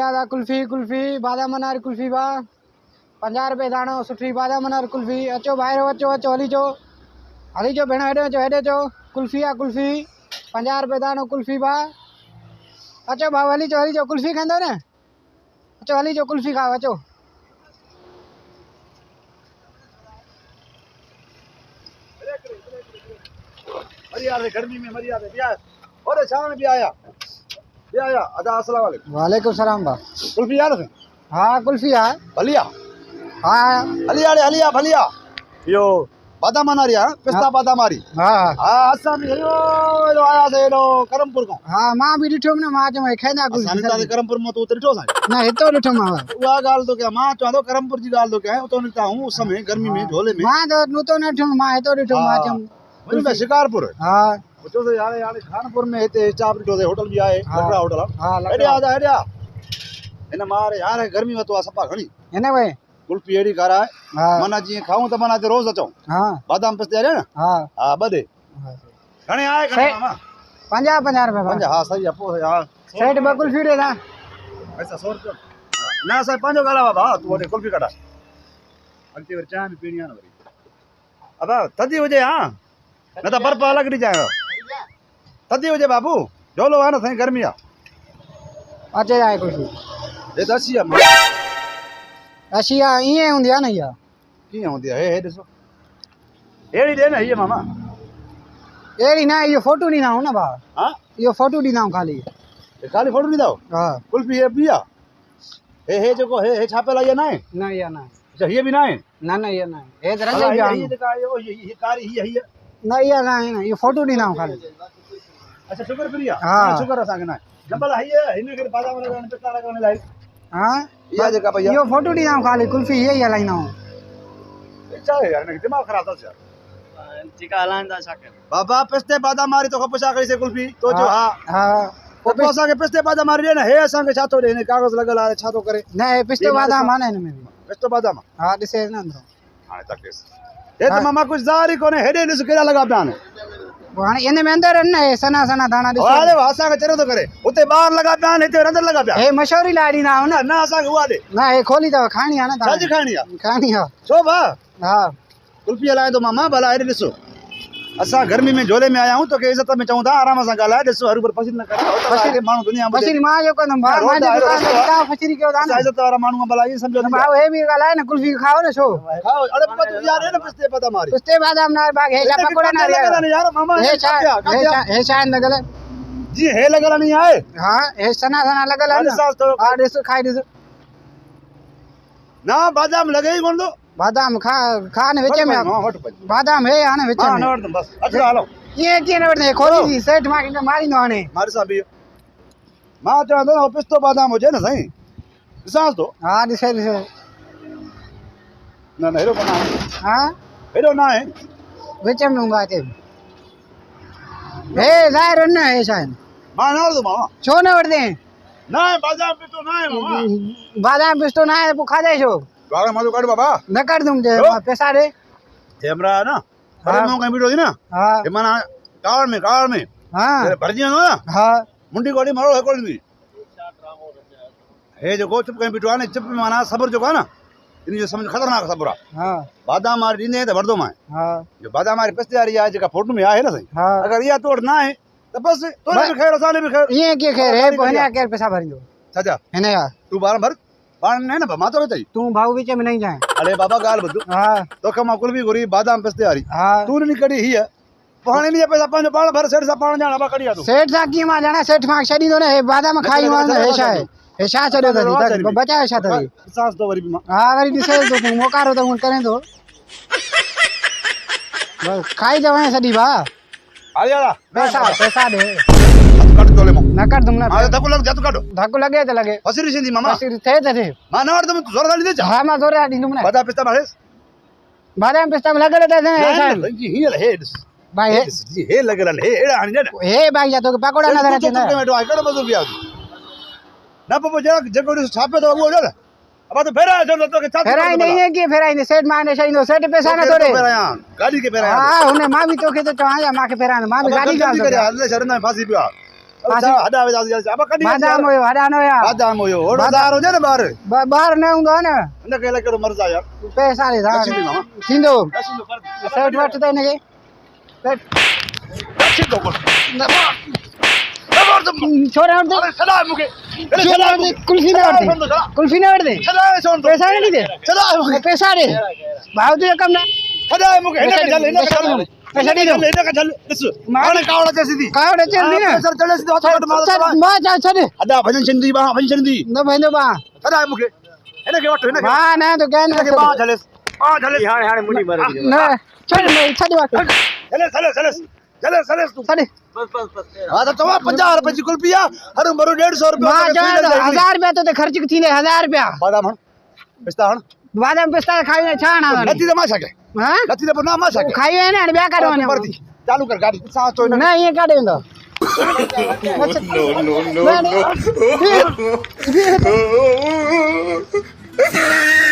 आदा कुल्फी कुल्फी बादाम अनार कुल्फी बा 50 रुपए दाणो सुठी बादाम अनार कुल्फी अचो ॿाहिरि अचो अचो हली चो भेण हेॾे अचो कुल्फी आहे कुल्फी 50 रुपए दाणो कुल्फी बा अचो भाऊ हली चो कुल्फी खाईंदो न अचो हली चो कुल्फी खाओ अचो गर्मी में मरी आते प्यार और शाम भी आया अदा अस्सलाम वालेकुम वालेकुम सलाम बा कुल्फी यार हाँ कुल्फी है भलिया हाँ भलिया यो बादाम अनारी है पिस्ता बादाम आरी हाँ असां भी हेलो आया से हेलो करमपुर को हाँ मां भी ॾिठो न मां चयो खाईंदा कुल्फी असां करमपुर में तो ॾिठो साईं न हितो ॾिठो मां उहा ॻाल्हि तो क्या मां चवां थो करमपुर जी ॻाल्हि तो क्या उतो निकता हूं उस समय गर्मी में झोले में मां तो नुतो न ॾिठो मां हितो ॾिठो मां चयो मुझे शिकारपुर हाँ पुछो से यार खानपुर में हिते स्टाफ ॾिठो से होटल भी आहे लकड़ा होटल हाँ हेॾे इन मारे यार गर्मी में तो सपा घणी हिन वे कुल्फी एड़ी करा है हाँ मना जी खाऊं तो मना रोज अचूं हाँ बादाम पिस्ते आरे ना हाँ हां बदे घणे आए घणे मामा 50 रुपए पंज हां सही है पो यार सेठ ब कुल्फी दे ना पैसा 100 रुपया ना सही पंजो गाला बाबा तू ओटे कुल्फी काटा अंते वर चाय में पीनी है ना वरी अब थदी हो जाए हां न तो बर्फ अलग दी जाए थदी हो जाए बाबू झोलो है ना सही गर्मी आ अचे जाए कुल्फी ये दसी है अशिया इए हुंदी आ न या की होंदी है हे दसो एड़ी दे ना ये मामा एड़ी ना ये फोटो नी ना हो ना बा हां ये फोटो दी ना खाली ये खाली फोटो नहीं दाओ हां कुल्फी है बिया हे जो हे छापे ला ये ना है ना या ना अच्छा ये भी ना है ना ये ना ये रंग भी ये दिखा ये कारी ही है ना या ना ये फोटो दी ना खाली अच्छा शुगर प्रिया हाँ। शुगर असा के ना डबल है इने के बादाम लगाने पे तारा करने लाई हां ये जगह भैया ये फोटो दी ना खाली कुल्फी ये हलाई ना अच्छा है यार दिमाग खराब था यार टिका हलाइन दा छाके बाबा पिस्ते बादाम मारी तो पुछा कई से कुल्फी तो जो हां हां तो असा के पिस्ते बादाम मारी दे ना हे असा के छातो दे ने कागज लगल आ छातो करे ना पिस्ते बादाम आने इनमें पिस्ते बादाम हां दिसे ना अंदर हां तक ये तो मामा कुछ जारी कोने हेडे दिस केड़ा लगा प्यान हां इन में अंदर न सना सना दाना दिस अरे वासा के चरो तो करे उते बाहर लगा प्यान इते अंदर लगा प्यान ए मशहूरी लाड़ी ना हो ना ना असा के हुआ दे ना ए खोली तो खानी है ना सज खानी है सो बा हां कुल्फी लाए तो मामा भला हेडे दिसो असा गर्मी में झोले में आया हूं तो के इज्जत में चाहूं था आराम से गाला दिसो हर ऊपर पसीन न करे पसीन मानु दुनिया में पसीन मां जो कदम बाहर मां जो का फचरी के दाना इज्जत वाला मानु भला ये समझो बाबू हे भी गाला है ना कुल्फी खाओ ना सो खाओ अरे बाबा तू यार है ना पिस्ते बादाम मारी पिस्ते बादाम ना बाग हे पकोड़ा ना यार मामा हे चाय लगल जी हे लगल नहीं आए हां हे सना सना लगल है ना हां दिस खाई दिस ना बादाम लगे ही कोन दो बादाम खाने विच में बादाम है आने विच में हां नवर बस अच्छा हालो ये के नवर ने खोली दी सेठ मां के मारी नो आने मारे साहब मां चाह दो ना पिस्तो बादाम हो जाए ना सही सांस दो हां दिसे ना ना हेरो बना हां हेरो ना है विच में बात है हे जाहिर न है शायद मां ना दो मामा छो न वर दे ना बादाम पिस्तो ना है मामा बादाम पिस्तो ना है खा दे छो गाड़ा मारो काट बाबा न कर दूं जे पैसा दे कैमरा ना अरे मो का वीडियो दी ना हां ये माना कार में हां भर दिया ना हां मुंडी गोड़ी मारो है कोई नहीं हे जो चुप कहीं बिठो ने चुप माना सबर जो ना इन जो समझ खतरनाक सबर हां बादाम मार दीने तो भरदो मां हां जो बादाम मारी पिस्ते आ रही है जका फोटो में है ना सही हां अगर ये तोड़ ना है तो बस तोड़े भी खैर साले भी खैर ये के खैर है बहने के पैसा भरियो सजा है ना यार तू बार भर पान है ना मातो रहते तू भाऊ बीच में नहीं जाए अरे बाबा गाल बदू हां तो कमा कुल भी गोरी बादाम पिस्ते आ रही हां तू नहीं कड़ी ही है पानी नहीं पैसा पांच बाल भर सेठ सा पान जाना बा कड़िया तू सेठ सा की मां जाना सेठ मां छडी दो ने बादाम खाई मान है छा छडो तरी बचाए छा तरी सांस तो वरी भी हां वरी दिसे तो तू मोकारो तो करे तो बस खाई जवाए सदी बा आ जा पैसा दे कट तोले मो न कर दूंगा आ धक्को लग जा तू काटो धक्को लगे तो लगे फसरी सिंधी मामा फिर थे मां ना तुम जोर गाली दे जा हां मैं जोर दी दूंगा बादाम पिस्ता मारे बादाम पिस्ता में लगे थे ऐसा जी हिल हेड भाई है जी हे लगल हे एड़ा आनी ना हे भाई जा तो पकोड़ा ना रखे ना तो आकर मजो भी आ ना पपो जगो छापे तो वो ना अब तो फेरा जो तो के छापे फेरा नहीं है कि फेरा नहीं सेठ माने सही नो सेठ पैसा ना तोड़े फेरा गाड़ी के फेरा हां उन्हें मां भी तो के तो आ जा मां के फेरा मां भी गाड़ी का करे अल्लाह शरण में फांसी पिया हॾा विझासीं अब कॾहिं बादाम हुयो हॾानो या बादाम हुयो ओड़ो दार हुजे न ॿार ॿार न हूंदो आहे न हिनखे अलाए कहिड़ो मर्ज़ आहे यार पैसा ॾे अची वई मामा थींदो अची वई कर सेठ वठ त हिनखे अची तो कर छोड़े वठ अरे छॾा मूंखे कुल्फी न वठ कुल्फी न वठ दे छॾा सोन पैसा न ॾे छॾा मूंखे पैसा ॾे भाउ तुंहिंजो कमु न छॾा मूंखे हिनखे झल हिनखे झल पैसा ॾे दो हिनखे झल ॾिस हाणे कावड़ अचे सिधी कावड़ अचे थी न सर चले सिधो हथ वटि मारो मां छॾ हॾा भॼन छंदी बाह भॼन छंदी न भेंदो बा छॾा मूंखे हिनखे वठ हिनखे मां न तो कहन हिनखे बाह झलेस हाणे मुंडी मर न छॾ वठ झलेस झलेस झलेस तू छॾ हाँ तो तवा 50 रुपए की कुल्फी आ हर मरो 150 रुपए मां चवां 1000 रुपया तो खर्च थींदे 1000 रुपया बादाम हण पिस्ता हण बादाम पिस्ता खाई छा ना नथी त मां छा कयां हां नथी त ना मां छा कयां खाई है ना ॿिया काॾे वञो चालू कर गाड़ी सां अचो न ईअं काॾे वेंदो no.